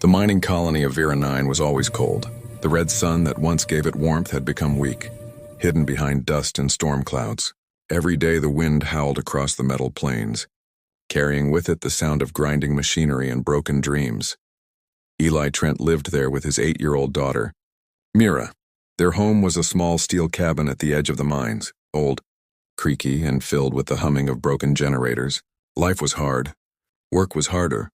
The mining colony of Vera 9 was always cold. The red sun that once gave it warmth had become weak, hidden behind dust and storm clouds. Every day the wind howled across the metal plains, carrying with it the sound of grinding machinery and broken dreams. Eli Trent lived there with his 8-year-old daughter, Mira. Their home was a small steel cabin at the edge of the mines, old, creaky, and filled with the humming of broken generators. Life was hard. Work was harder.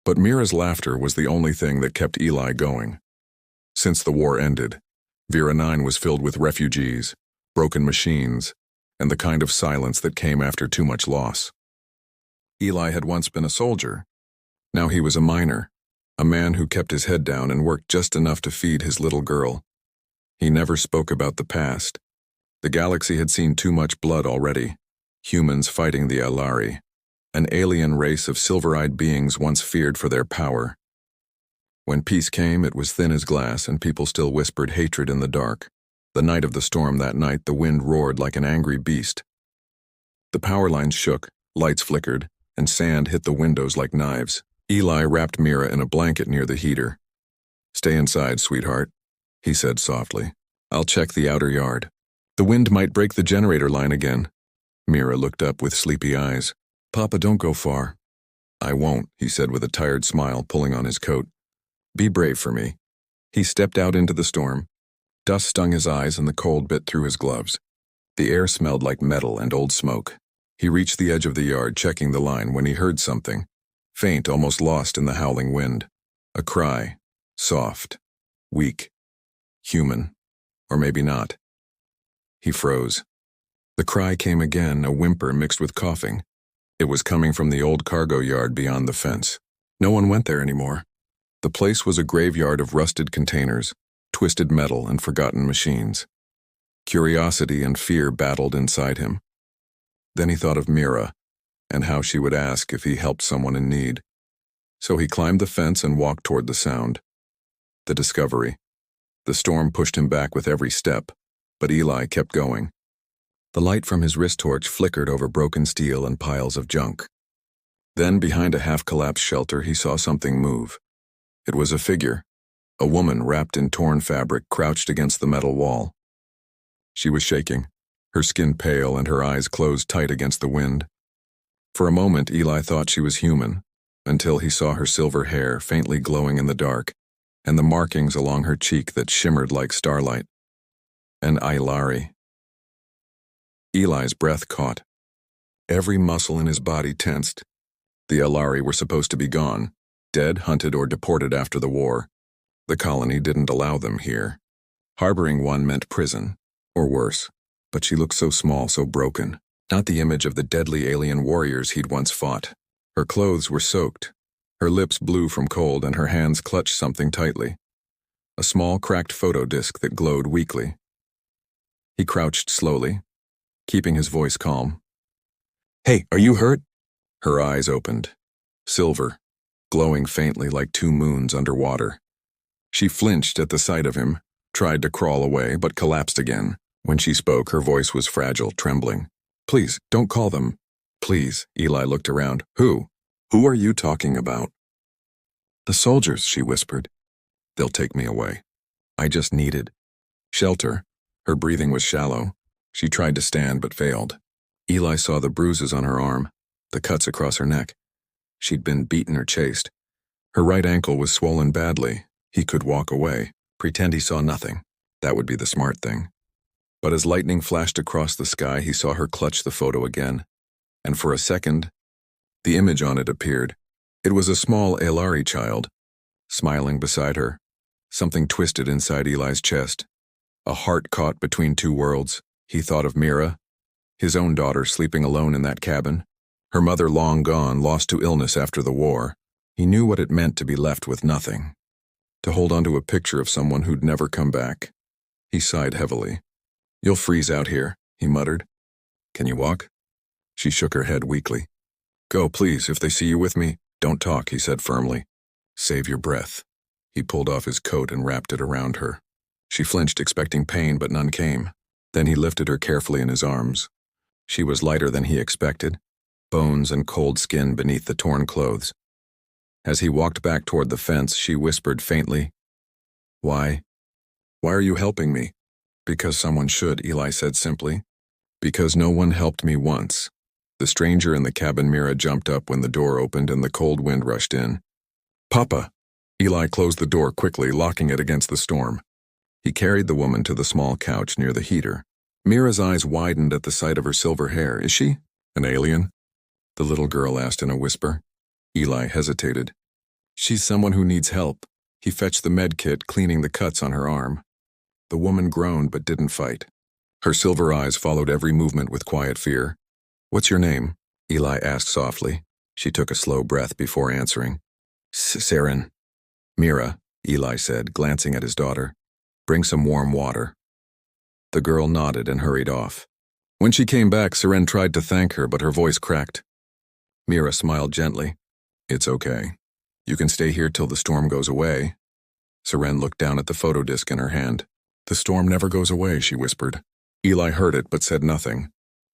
But Mira's laughter was the only thing that kept Eli going. Since the war ended, Vera 9 was filled with refugees, broken machines, and the kind of silence that came after too much loss. Eli had once been a soldier. Now he was a miner, a man who kept his head down and worked just enough to feed his little girl. He never spoke about the past. The galaxy had seen too much blood already, humans fighting the Alari, an alien race of silver-eyed beings once feared for their power. When peace came, it was thin as glass, and people still whispered hatred in the dark. The night of the storm that night, the wind roared like an angry beast. The power lines shook, lights flickered, and sand hit the windows like knives. Eli wrapped Mira in a blanket near the heater. "Stay inside, sweetheart," he said softly. "I'll check the outer yard. The wind might break the generator line again." Mira looked up with sleepy eyes. "Papa, don't go far." "I won't," he said with a tired smile, pulling on his coat. "Be brave for me." He stepped out into the storm. Dust stung his eyes and the cold bit through his gloves. The air smelled like metal and old smoke. He reached the edge of the yard, checking the line, when he heard something, faint, almost lost in the howling wind. A cry, soft, weak, human, or maybe not. He froze. The cry came again, a whimper mixed with coughing. It was coming from the old cargo yard beyond the fence. No one went there anymore. The place was a graveyard of rusted containers, twisted metal, and forgotten machines. Curiosity and fear battled inside him. Then he thought of Mira, and how she would ask if he helped someone in need. So he climbed the fence and walked toward the sound. The discovery. The storm pushed him back with every step, but Eli kept going. The light from his wrist torch flickered over broken steel and piles of junk. Then, behind a half-collapsed shelter, he saw something move. It was a figure, a woman wrapped in torn fabric, crouched against the metal wall. She was shaking, her skin pale and her eyes closed tight against the wind. For a moment, Eli thought she was human, until he saw her silver hair faintly glowing in the dark, and the markings along her cheek that shimmered like starlight. An Ilari. Eli's breath caught. Every muscle in his body tensed. The Alari were supposed to be gone, dead, hunted, or deported after the war. The colony didn't allow them here. Harboring one meant prison, or worse, but she looked so small, so broken. Not the image of the deadly alien warriors he'd once fought. Her clothes were soaked. Her lips blue from cold, and her hands clutched something tightly. A small, cracked photo disc that glowed weakly. He crouched slowly, keeping his voice calm. "Hey, are you hurt?" Her eyes opened, silver, glowing faintly like two moons underwater. She flinched at the sight of him, tried to crawl away, but collapsed again. When she spoke, her voice was fragile, trembling. "Please, don't call them." "Please," Eli looked around. "Who? Who are you talking about?" "The soldiers," she whispered. "They'll take me away. I just needed shelter." Her breathing was shallow. She tried to stand but failed. Eli saw the bruises on her arm, the cuts across her neck. She'd been beaten or chased. Her right ankle was swollen badly. He could walk away, pretend he saw nothing. That would be the smart thing. But as lightning flashed across the sky, he saw her clutch the photo again. And for a second, the image on it appeared. It was a small Alari child, smiling beside her. Something twisted inside Eli's chest. A heart caught between two worlds. He thought of Mira, his own daughter sleeping alone in that cabin. Her mother long gone, lost to illness after the war. He knew what it meant to be left with nothing. To hold onto a picture of someone who'd never come back. He sighed heavily. "You'll freeze out here," he muttered. "Can you walk?" She shook her head weakly. "Go, please, if they see you with me. Don't talk," he said firmly. "Save your breath." He pulled off his coat and wrapped it around her. She flinched, expecting pain, but none came. Then he lifted her carefully in his arms. She was lighter than he expected, bones and cold skin beneath the torn clothes. As he walked back toward the fence, she whispered faintly, "Why? Why are you helping me?" "Because someone should," Eli said simply. "Because no one helped me once." The stranger in the cabin Mira jumped up when the door opened and the cold wind rushed in. "Papa!" Eli closed the door quickly, locking it against the storm. He carried the woman to the small couch near the heater. Mira's eyes widened at the sight of her silver hair. "Is she an alien?" the little girl asked in a whisper. Eli hesitated. "She's someone who needs help." He fetched the med kit, cleaning the cuts on her arm. The woman groaned but didn't fight. Her silver eyes followed every movement with quiet fear. "What's your name?" Eli asked softly. She took a slow breath before answering. "Saren." "Mira," Eli said, glancing at his daughter. "Bring some warm water." The girl nodded and hurried off. When she came back, Saren tried to thank her, but her voice cracked. Mira smiled gently. "It's okay. You can stay here till the storm goes away." Saren looked down at the photo disc in her hand. "The storm never goes away," she whispered. Eli heard it but said nothing.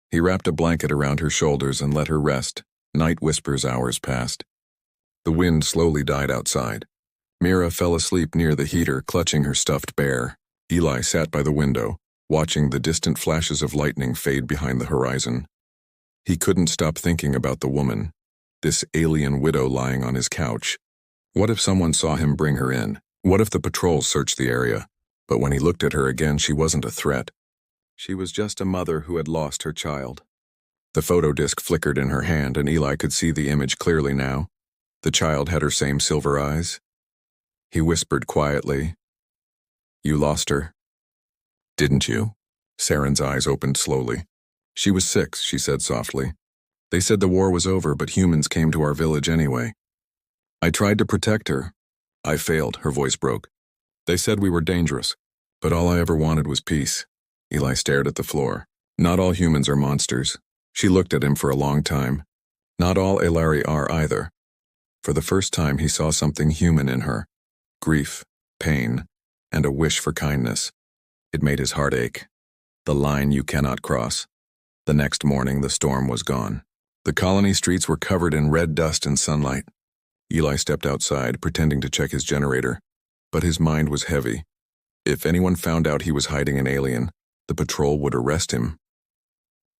He wrapped a blanket around her shoulders and let her rest. Night whispers hours passed. The wind slowly died outside. Mira fell asleep near the heater, clutching her stuffed bear. Eli sat by the window, watching the distant flashes of lightning fade behind the horizon. He couldn't stop thinking about the woman, this alien widow lying on his couch. What if someone saw him bring her in? What if the patrol searched the area? But when he looked at her again, she wasn't a threat. She was just a mother who had lost her child. The photo disc flickered in her hand, and Eli could see the image clearly now. The child had her same silver eyes. He whispered quietly, "You lost her, didn't you?" Saren's eyes opened slowly. "She was 6, she said softly. "They said the war was over, but humans came to our village anyway. I tried to protect her. I failed," her voice broke. "They said we were dangerous, but all I ever wanted was peace." Eli stared at the floor. "Not all humans are monsters." She looked at him for a long time. Not all Elari are either. For the first time, he saw something human in her. Grief, pain, and a wish for kindness. It made his heart ache. The line you cannot cross. The next morning, the storm was gone. The colony streets were covered in red dust and sunlight. Eli stepped outside, pretending to check his generator, but his mind was heavy. If anyone found out he was hiding an alien, the patrol would arrest him.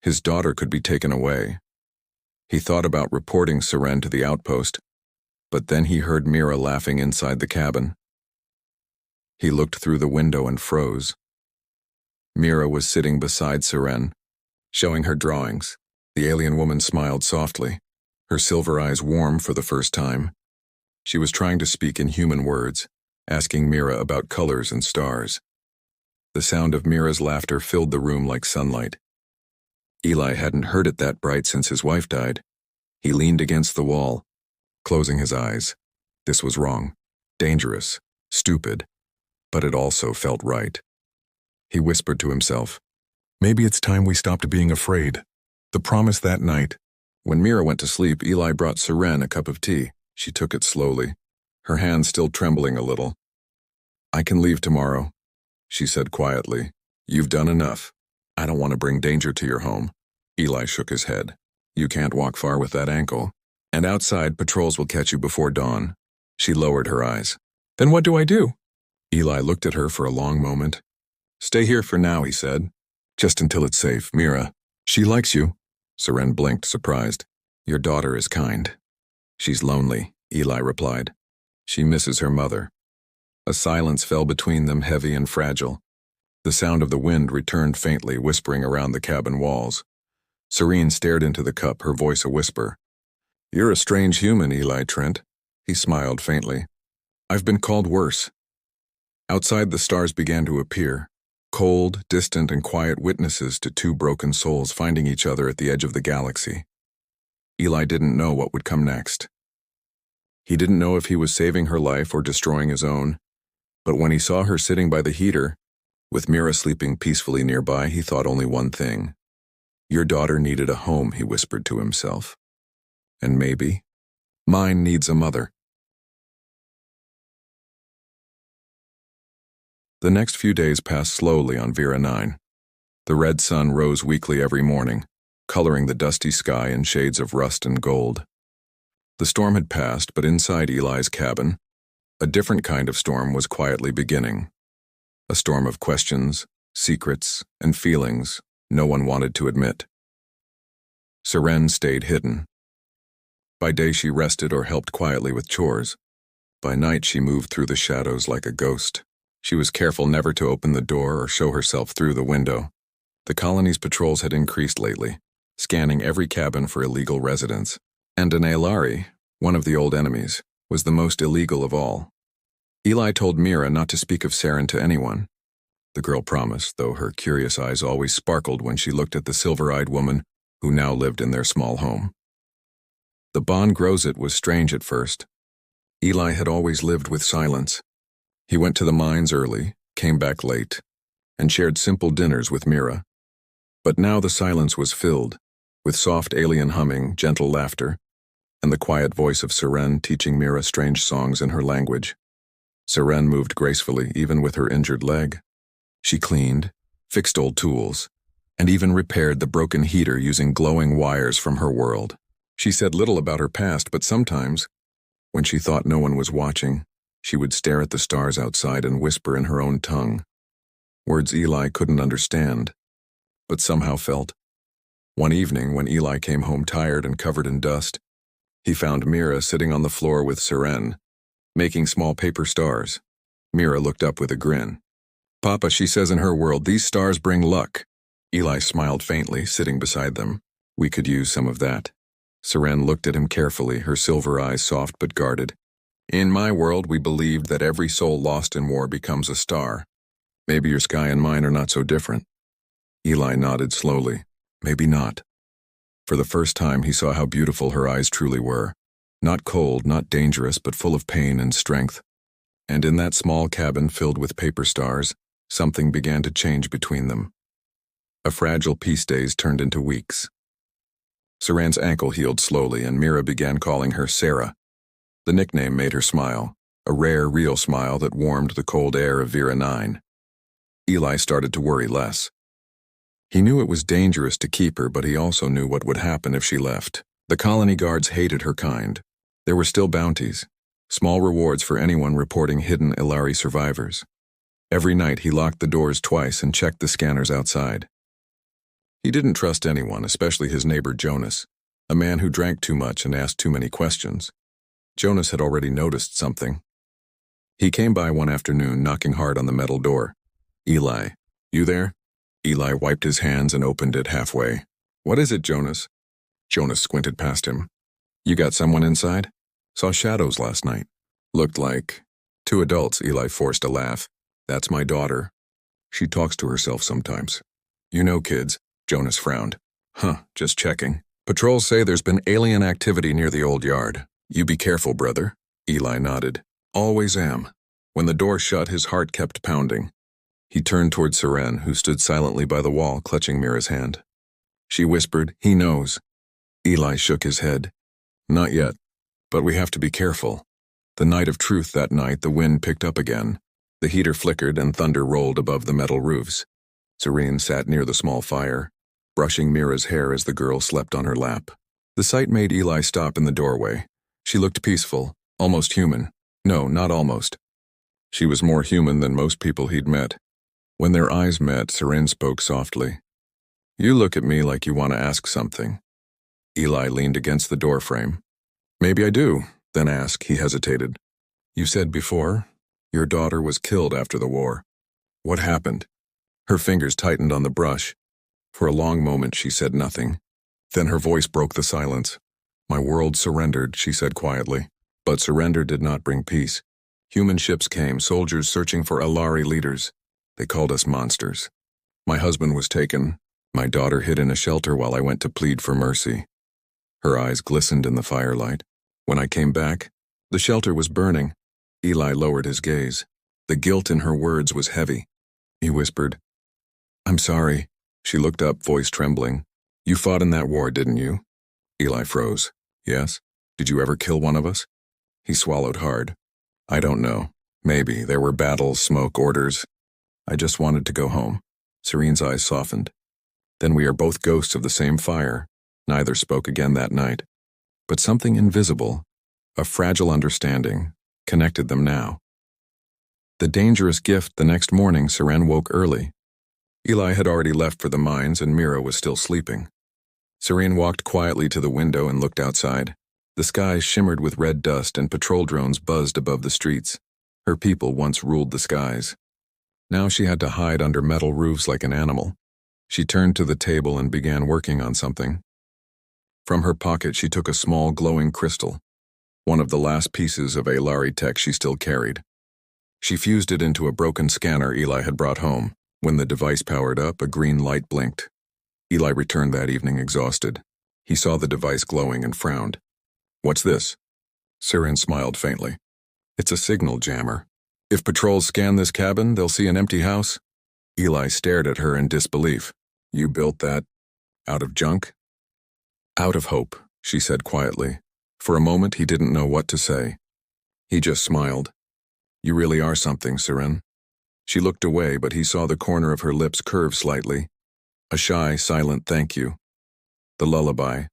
His daughter could be taken away. He thought about reporting Saren to the outpost, but then he heard Mira laughing inside the cabin. He looked through the window and froze. Mira was sitting beside Saren, showing her drawings. The alien woman smiled softly, her silver eyes warm for the first time. She was trying to speak in human words, asking Mira about colors and stars. The sound of Mira's laughter filled the room like sunlight. Eli hadn't heard it that bright since his wife died. He leaned against the wall, closing his eyes. This was wrong, dangerous, stupid, but it also felt right. He whispered to himself, "Maybe it's time we stopped being afraid." The promise that night. When Mira went to sleep, Eli brought Saren a cup of tea. She took it slowly, her hand still trembling a little. "I can leave tomorrow," she said quietly. "You've done enough. I don't want to bring danger to your home." Eli shook his head. "You can't walk far with that ankle. And outside, patrols will catch you before dawn." She lowered her eyes. "Then what do I do?" Eli looked at her for a long moment. "Stay here for now," he said. "Just until it's safe, Mira. She likes you." Saren blinked, surprised. "Your daughter is kind." "She's lonely," Eli replied. "She misses her mother." A silence fell between them, heavy and fragile. The sound of the wind returned faintly, whispering around the cabin walls. Serene stared into the cup, her voice a whisper. "You're a strange human, Eli Trent." He smiled faintly. "I've been called worse." Outside, the stars began to appear, cold, distant, and quiet witnesses to two broken souls finding each other at the edge of the galaxy. Eli didn't know what would come next. He didn't know if he was saving her life or destroying his own, but when he saw her sitting by the heater, with Mira sleeping peacefully nearby, he thought only one thing. Your daughter needed a home, he whispered to himself. And maybe, mine needs a mother. The next few days passed slowly on Vera 9. The red sun rose weakly every morning, coloring the dusty sky in shades of rust and gold. The storm had passed, but inside Eli's cabin, a different kind of storm was quietly beginning. A storm of questions, secrets, and feelings no one wanted to admit. Seren stayed hidden. By day she rested or helped quietly with chores. By night she moved through the shadows like a ghost. She was careful never to open the door or show herself through the window. The colony's patrols had increased lately, scanning every cabin for illegal residents. And an Aelari, one of the old enemies, was the most illegal of all. Eli told Mira not to speak of Seren to anyone. The girl promised, though her curious eyes always sparkled when she looked at the silver-eyed woman who now lived in their small home. The bond Grozit was strange at first. Eli had always lived with silence. He went to the mines early, came back late, and shared simple dinners with Mira. But now the silence was filled, with soft alien humming, gentle laughter, and the quiet voice of Seren teaching Mira strange songs in her language. Seren moved gracefully, even with her injured leg. She cleaned, fixed old tools, and even repaired the broken heater using glowing wires from her world. She said little about her past, but sometimes, when she thought no one was watching, she would stare at the stars outside and whisper in her own tongue. Words Eli couldn't understand, but somehow felt. One evening, when Eli came home tired and covered in dust, he found Mira sitting on the floor with Seren, making small paper stars. Mira looked up with a grin. "Papa, she says in her world, these stars bring luck." Eli smiled faintly, sitting beside them. "We could use some of that." Seren looked at him carefully, her silver eyes soft but guarded. "In my world, we believed that every soul lost in war becomes a star. Maybe your sky and mine are not so different." Eli nodded slowly. Maybe not. For the first time, he saw how beautiful her eyes truly were. Not cold, not dangerous, but full of pain and strength. And in that small cabin filled with paper stars, something began to change between them. A fragile peace days turned into weeks. Seren's ankle healed slowly, and Mira began calling her Sarah. The nickname made her smile, a rare, real smile that warmed the cold air of Vera 9. Eli started to worry less. He knew it was dangerous to keep her, but he also knew what would happen if she left. The colony guards hated her kind. There were still bounties, small rewards for anyone reporting hidden Ilari survivors. Every night he locked the doors twice and checked the scanners outside. He didn't trust anyone, especially his neighbor Jonas, a man who drank too much and asked too many questions. Jonas had already noticed something. He came by one afternoon, knocking hard on the metal door. "Eli, you there?" Eli wiped his hands and opened it halfway. "What is it, Jonas?" Jonas squinted past him. "You got someone inside? Saw shadows last night. Looked like..." "Two adults," Eli forced a laugh. "That's my daughter. She talks to herself sometimes. You know kids." Jonas frowned. "Huh, just checking. Patrols say there's been alien activity near the old yard. You be careful, brother." Eli nodded. "Always am." When the door shut, his heart kept pounding. He turned toward Seren, who stood silently by the wall, clutching Mira's hand. She whispered, "He knows." Eli shook his head. "Not yet, but we have to be careful." The night of truth that night, the wind picked up again. The heater flickered and thunder rolled above the metal roofs. Serene sat near the small fire, brushing Mira's hair as the girl slept on her lap. The sight made Eli stop in the doorway. She looked peaceful, almost human. No, not almost. She was more human than most people he'd met. When their eyes met, Seren spoke softly. "You look at me like you want to ask something." Eli leaned against the doorframe. "Maybe I do, then ask," he hesitated. "You said before, your daughter was killed after the war. What happened?" Her fingers tightened on the brush. For a long moment she said nothing. Then her voice broke the silence. "My world surrendered," she said quietly. But surrender did not bring peace. Human ships came, soldiers searching for Alari leaders. They called us monsters. My husband was taken. My daughter hid in a shelter while I went to plead for mercy. Her eyes glistened in the firelight. When I came back, the shelter was burning. Eli lowered his gaze. The guilt in her words was heavy. He whispered, "I'm sorry." She looked up, voice trembling. "You fought in that war, didn't you?" Eli froze. "Yes. Did you ever kill one of us?" He swallowed hard. "I don't know. Maybe. There were battles, smoke, orders. I just wanted to go home." Serene's eyes softened. "Then we are both ghosts of the same fire." Neither spoke again that night. But something invisible, A fragile understanding connected them now. The dangerous gift. The next morning, Seren woke early. Eli had already left for the mines and Mira was still sleeping. Seren walked quietly to the window and looked outside. The sky shimmered with red dust and patrol drones buzzed above the streets. Her people once ruled the skies. Now she had to hide under metal roofs like an animal. She turned to the table and began working on something. From her pocket she took a small glowing crystal, one of the last pieces of Alari tech she still carried. She fused it into a broken scanner Eli had brought home. When the device powered up, a green light blinked. Eli returned that evening exhausted. He saw the device glowing and frowned. "What's this?" Seren smiled faintly. "It's a signal jammer. If patrols scan this cabin, they'll see an empty house." Eli stared at her in disbelief. "You built that out of junk?" "Out of hope," she said quietly. For a moment he didn't know what to say. He just smiled. "You really are something, Seren." She looked away, but he saw the corner of her lips curve slightly. A shy, silent thank you. The lullaby.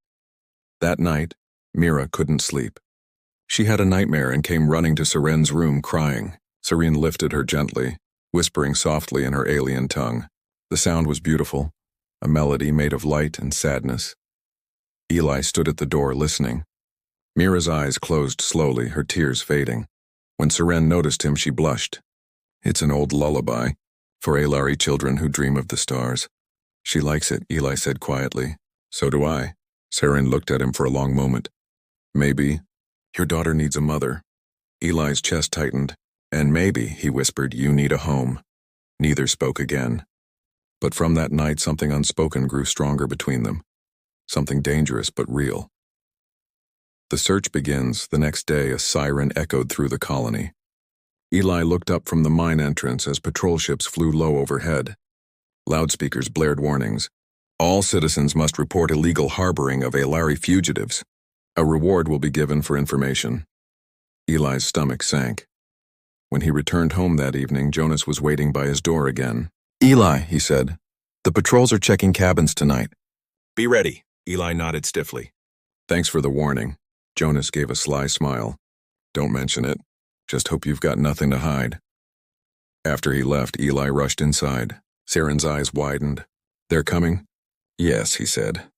That night, Mira couldn't sleep. She had a nightmare and came running to Seren's room crying. Seren lifted her gently, whispering softly in her alien tongue. The sound was beautiful, a melody made of light and sadness. Eli stood at the door listening. Mira's eyes closed slowly, her tears fading. When Seren noticed him, she blushed. "It's an old lullaby for Alari children who dream of the stars." "She likes it," Eli said quietly. "So do I." Seren looked at him for a long moment. "Maybe your daughter needs a mother." Eli's chest tightened. "And maybe," he whispered, "you need a home." Neither spoke again. But from that night something unspoken grew stronger between them. Something dangerous but real. The search begins. The next day a siren echoed through the colony. Eli looked up from the mine entrance as patrol ships flew low overhead. Loudspeakers blared warnings. "All citizens must report illegal harboring of Alari fugitives. A reward will be given for information." Eli's stomach sank. When he returned home that evening, Jonas was waiting by his door again. "Eli," he said, "the patrols are checking cabins tonight." "Be ready." Eli nodded stiffly. "Thanks for the warning." Jonas gave a sly smile. "Don't mention it. Just hope you've got nothing to hide." After he left, Eli rushed inside. Seren's eyes widened. "They're coming?" "Yes," he said.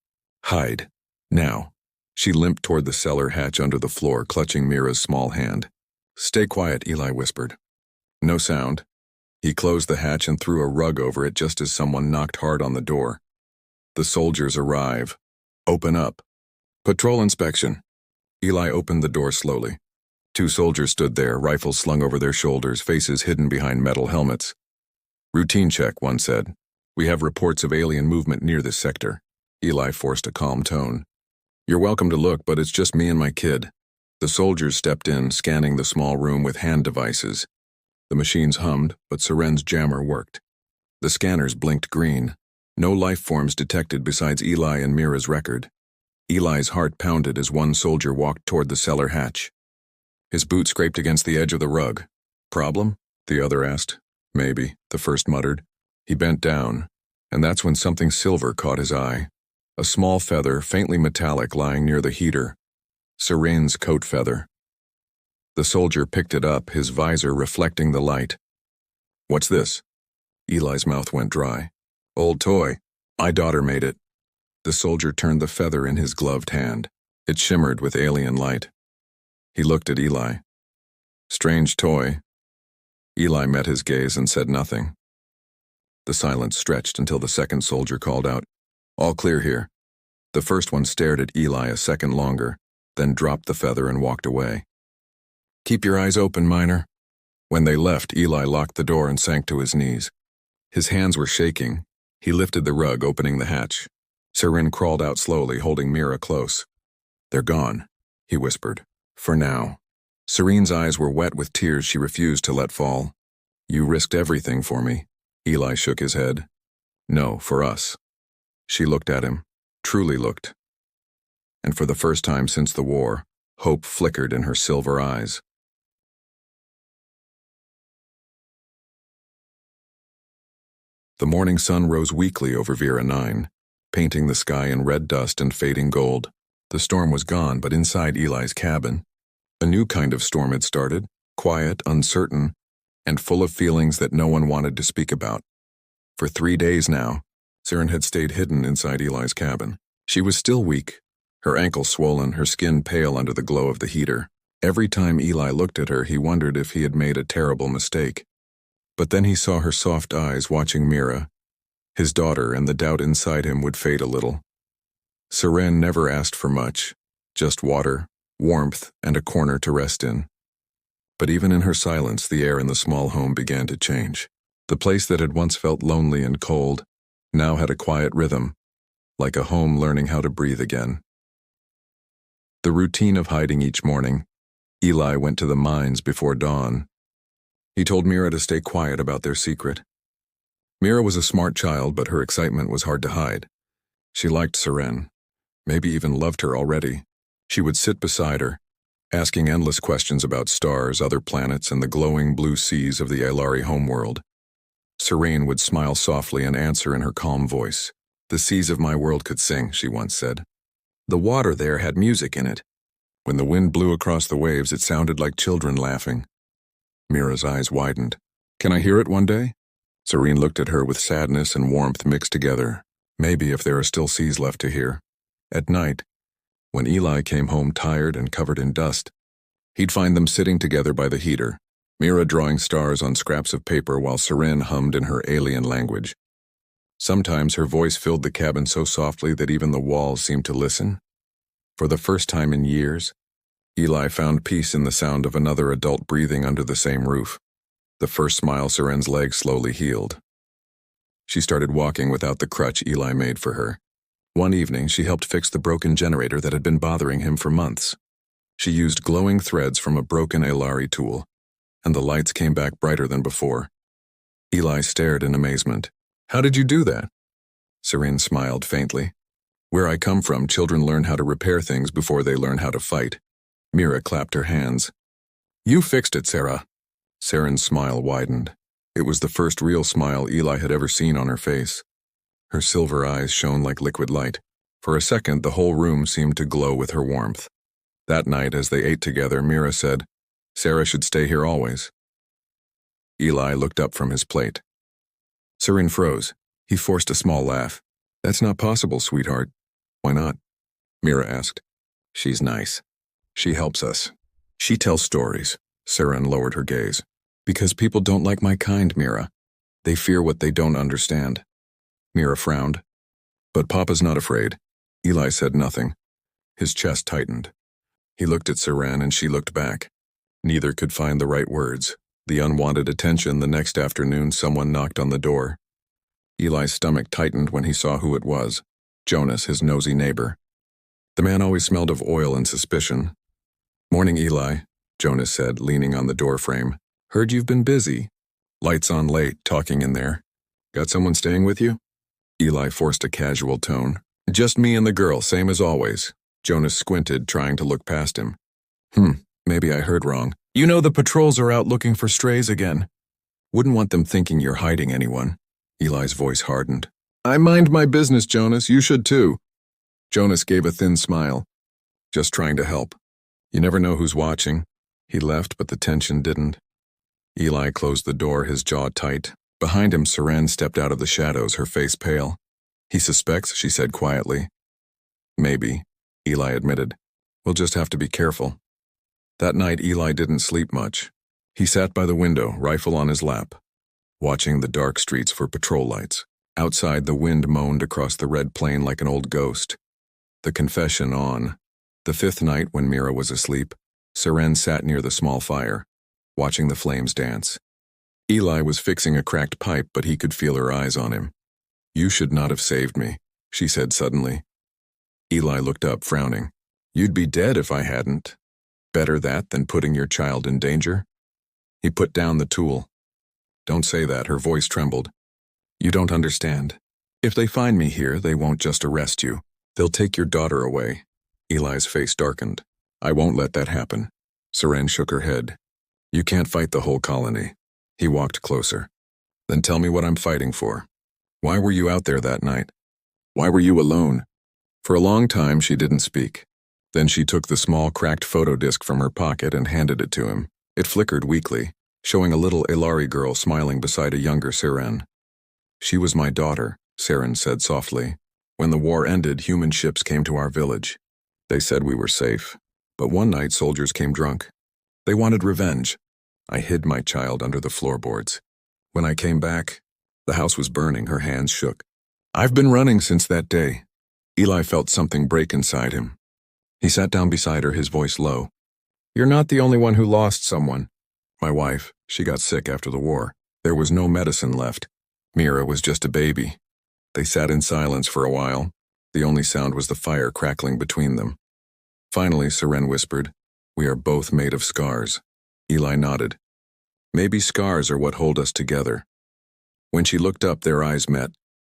"Hide. Now." She limped toward the cellar hatch under the floor, clutching Mira's small hand. "Stay quiet," Eli whispered. No sound. He closed the hatch and threw a rug over it just as someone knocked hard on the door. "The soldiers arrive. Open up." "Patrol inspection." Eli opened the door slowly. Two soldiers stood there, rifles slung over their shoulders, faces hidden behind metal helmets. "Routine check," one said. "We have reports of alien movement near this sector." Eli forced a calm tone. "You're welcome to look, but it's just me and my kid." The soldiers stepped in, scanning the small room with hand devices. The machines hummed, but Seren's jammer worked. The scanners blinked green. No life forms detected besides Eli and Mira's record. Eli's heart pounded as one soldier walked toward the cellar hatch. His boot scraped against the edge of the rug. "Problem?" the other asked. "Maybe," the first muttered. He bent down, and that's when something silver caught his eye. A small feather, faintly metallic, lying near the heater. Seren's coat feather. The soldier picked it up, his visor reflecting the light. "What's this?" Eli's mouth went dry. "Old toy. My daughter made it." The soldier turned the feather in his gloved hand. It shimmered with alien light. He looked at Eli. "Strange toy." Eli met his gaze and said nothing. The silence stretched until the second soldier called out, "All clear here." The first one stared at Eli a second longer, then dropped the feather and walked away. "Keep your eyes open, Miner." When they left, Eli locked the door and sank to his knees. His hands were shaking. He lifted the rug, opening the hatch. Seren crawled out slowly, holding Mira close. "They're gone," he whispered. "For now." Seren's eyes were wet with tears she refused to let fall. "You risked everything for me." Eli shook his head. "No, for us." She looked at him, truly looked. And for the first time since the war, hope flickered in her silver eyes. The morning sun rose weakly over Vera 9, painting the sky in red dust and fading gold. The storm was gone, but inside Eli's cabin, A new kind of storm had started, quiet, uncertain, and full of feelings that no one wanted to speak about. For 3 days now, Saren had stayed hidden inside Eli's cabin. She was still weak, her ankle swollen, her skin pale under the glow of the heater. Every time Eli looked at her, he wondered if he had made a terrible mistake. But then he saw her soft eyes watching Mira, his daughter, and the doubt inside him would fade a little. Saren never asked for much, just water, warmth, and a corner to rest in. But even in her silence, the air in the small home began to change. The place that had once felt lonely and cold now had a quiet rhythm, like a home learning how to breathe again. The routine of hiding each morning. Eli went to the mines before dawn. He told Mira to stay quiet about their secret. Mira was a smart child, but her excitement was hard to hide. She liked Saren, maybe even loved her already. She would sit beside her, asking endless questions about stars, other planets, and the glowing blue seas of the Aelari homeworld. Saren would smile softly and answer in her calm voice. "The seas of my world could sing," she once said. "The water there had music in it. When the wind blew across the waves, it sounded like children laughing." Mira's eyes widened. "Can I hear it one day?" Saren looked at her with sadness and warmth mixed together. Maybe if there are still seas left to hear. At night, when Eli came home tired and covered in dust, he'd find them sitting together by the heater, Mira drawing stars on scraps of paper while Saren hummed in her alien language. Sometimes her voice filled the cabin so softly that even the walls seemed to listen. For the first time in years, Eli found peace in the sound of another adult breathing under the same roof. The first smile, Saren's leg slowly healed. She started walking without the crutch Eli made for her. One evening, she helped fix the broken generator that had been bothering him for months. She used glowing threads from a broken Aelari tool, and the lights came back brighter than before. Eli stared in amazement. "How did you do that?" Saren smiled faintly. "Where I come from, children learn how to repair things before they learn how to fight." Mira clapped her hands. "You fixed it, Sarah." Saren's smile widened. It was the first real smile Eli had ever seen on her face. Her silver eyes shone like liquid light. For a second, the whole room seemed to glow with her warmth. That night, as they ate together, Mira said, "Sarah should stay here always." Eli looked up from his plate. Saren froze. He forced a small laugh. "That's not possible, sweetheart." "Why not?" Mira asked. "She's nice. She helps us. She tells stories." Saren lowered her gaze. "Because people don't like my kind, Mira. They fear what they don't understand." Mira frowned. "But Papa's not afraid." Eli said nothing. His chest tightened. He looked at Saren and she looked back. Neither could find the right words. The unwanted attention. The next afternoon, someone knocked on the door. Eli's stomach tightened when he saw who it was. Jonas, his nosy neighbor. The man always smelled of oil and suspicion. "Morning, Eli," Jonas said, leaning on the doorframe. "Heard you've been busy." "Lights on late, talking in there." "Got someone staying with you?" Eli forced a casual tone. "Just me and the girl, same as always." Jonas squinted, trying to look past him. Maybe I heard wrong. You know the patrols are out looking for strays again." "Wouldn't want them thinking you're hiding anyone." Eli's voice hardened. "I mind my business, Jonas. You should too." Jonas gave a thin smile. "Just trying to help. You never know who's watching." He left, but the tension didn't. Eli closed the door, his jaw tight. Behind him, Saren stepped out of the shadows, her face pale. "He suspects," she said quietly. "Maybe," Eli admitted. "We'll just have to be careful." That night, Eli didn't sleep much. He sat by the window, rifle on his lap, watching the dark streets for patrol lights. Outside, the wind moaned across the red plain like an old ghost. The confession on. The fifth night, when Mira was asleep, Saren sat near the small fire, watching the flames dance. Eli was fixing a cracked pipe, but he could feel her eyes on him. "You should not have saved me," she said suddenly. Eli looked up, frowning. "You'd be dead if I hadn't. Better that than putting your child in danger?" He put down the tool. "Don't say that," her voice trembled. "You don't understand. If they find me here, they won't just arrest you. They'll take your daughter away." Eli's face darkened. "I won't let that happen." Saren shook her head. "You can't fight the whole colony." He walked closer. "Then tell me what I'm fighting for. Why were you out there that night? Why were you alone?" For a long time, she didn't speak. Then she took the small cracked photo disc from her pocket and handed it to him. It flickered weakly, showing a little Elari girl smiling beside a younger Siren. "She was my daughter," Siren said softly. "When the war ended, human ships came to our village. They said we were safe. But one night soldiers came drunk. They wanted revenge. I hid my child under the floorboards. When I came back, the house was burning." Her hands shook. "I've been running since that day." Eli felt something break inside him. He sat down beside her, his voice low. "You're not the only one who lost someone. My wife, she got sick after the war. There was no medicine left. Mira was just a baby." They sat in silence for a while. The only sound was the fire crackling between them. Finally, Siren whispered, "We are both made of scars." Eli nodded. "Maybe scars are what hold us together." When she looked up, their eyes met,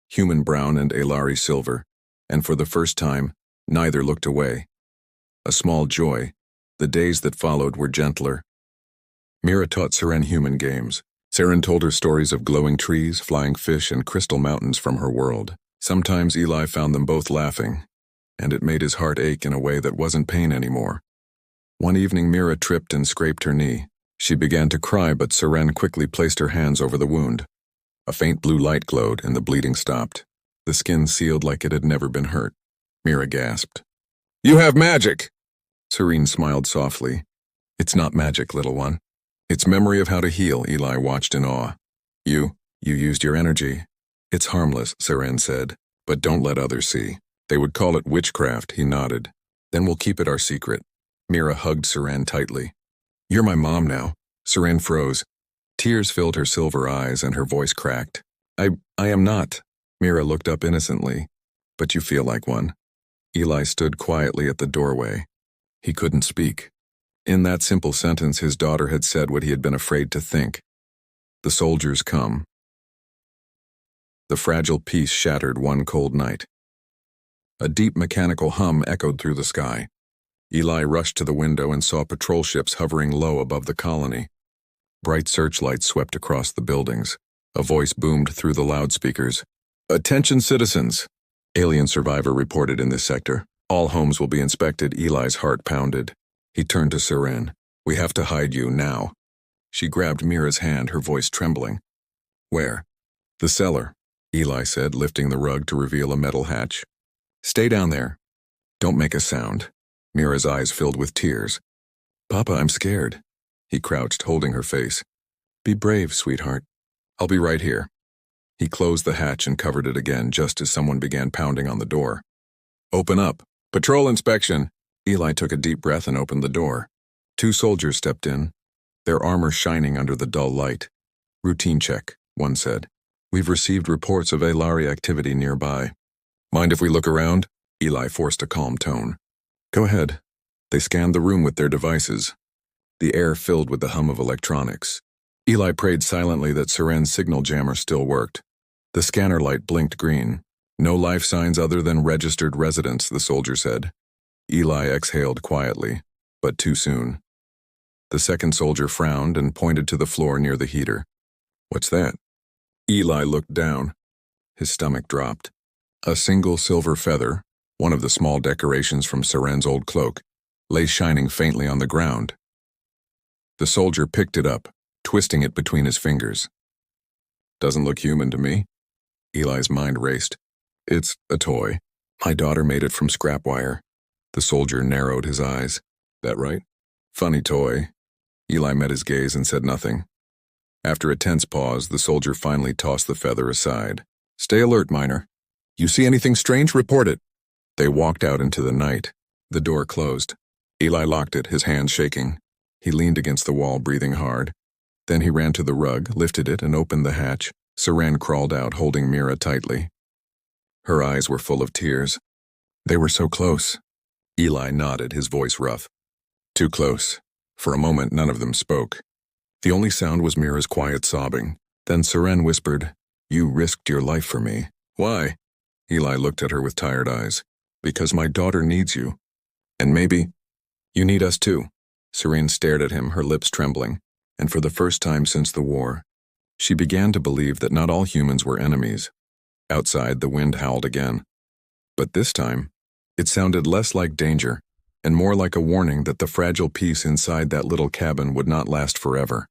human brown and Elari silver, and for the first time, neither looked away. A small joy. The days that followed were gentler. Mira taught Siren human games. Siren told her stories of glowing trees, flying fish, and crystal mountains from her world. Sometimes Eli found them both laughing, and it made his heart ache in a way that wasn't pain anymore. One evening, Mira tripped and scraped her knee. She began to cry, but Siren quickly placed her hands over the wound. A faint blue light glowed, and the bleeding stopped. The skin sealed like it had never been hurt. Mira gasped. "You have magic!" Serene smiled softly. "It's not magic, little one. It's memory of how to heal." Eli watched in awe. You used your energy." "It's harmless," Siren said, "but don't let others see. They would call it witchcraft." He nodded. "Then we'll keep it our secret." Mira hugged Siren tightly. "You're my mom now." Siren froze. Tears filled her silver eyes and her voice cracked. I am not." Mira looked up innocently. "But you feel like one." Eli stood quietly at the doorway. He couldn't speak. In that simple sentence, his daughter had said what he had been afraid to think. The soldiers come. The fragile peace shattered one cold night. A deep mechanical hum echoed through the sky. Eli rushed to the window and saw patrol ships hovering low above the colony. Bright searchlights swept across the buildings. A voice boomed through the loudspeakers. "Attention citizens! Alien survivor reported in this sector. All homes will be inspected." Eli's heart pounded. He turned to Siren. "We have to hide you now." She grabbed Mira's hand, her voice trembling. "Where?" "The cellar," Eli said, lifting the rug to reveal a metal hatch. "Stay down there. Don't make a sound." Mira's eyes filled with tears. "Papa, I'm scared." He crouched, holding her face. "Be brave, sweetheart. I'll be right here." He closed the hatch and covered it again just as someone began pounding on the door. "Open up. Patrol inspection." Eli took a deep breath and opened the door. Two soldiers stepped in, their armor shining under the dull light. "Routine check," one said. "We've received reports of Elari activity nearby." "Mind if we look around?" Eli forced a calm tone. "Go ahead." They scanned the room with their devices. The air filled with the hum of electronics. Eli prayed silently that Siren's signal jammer still worked. The scanner light blinked green. "No life signs other than registered residents," the soldier said. Eli exhaled quietly, but too soon. The second soldier frowned and pointed to the floor near the heater. "What's that?" Eli looked down. His stomach dropped. A single silver feather, one of the small decorations from Siren's old cloak, lay shining faintly on the ground. The soldier picked it up, twisting it between his fingers. "Doesn't look human to me." Eli's mind raced. "It's a toy. My daughter made it from scrap wire." The soldier narrowed his eyes. "That right? Funny toy." Eli met his gaze and said nothing. After a tense pause, the soldier finally tossed the feather aside. "Stay alert, Miner. You see anything strange, report it." They walked out into the night. The door closed. Eli locked it, his hands shaking. He leaned against the wall, breathing hard. Then he ran to the rug, lifted it, and opened the hatch. Siren crawled out, holding Mira tightly. Her eyes were full of tears. "They were so close." Eli nodded, his voice rough. "Too close." For a moment, none of them spoke. The only sound was Mira's quiet sobbing. Then Siren whispered, "You risked your life for me." "Why?" Eli looked at her with tired eyes. "Because my daughter needs you. And maybe you need us too." Siren stared at him, her lips trembling. And for the first time since the war, she began to believe that not all humans were enemies. Outside, the wind howled again. But this time, it sounded less like danger and more like a warning that the fragile peace inside that little cabin would not last forever.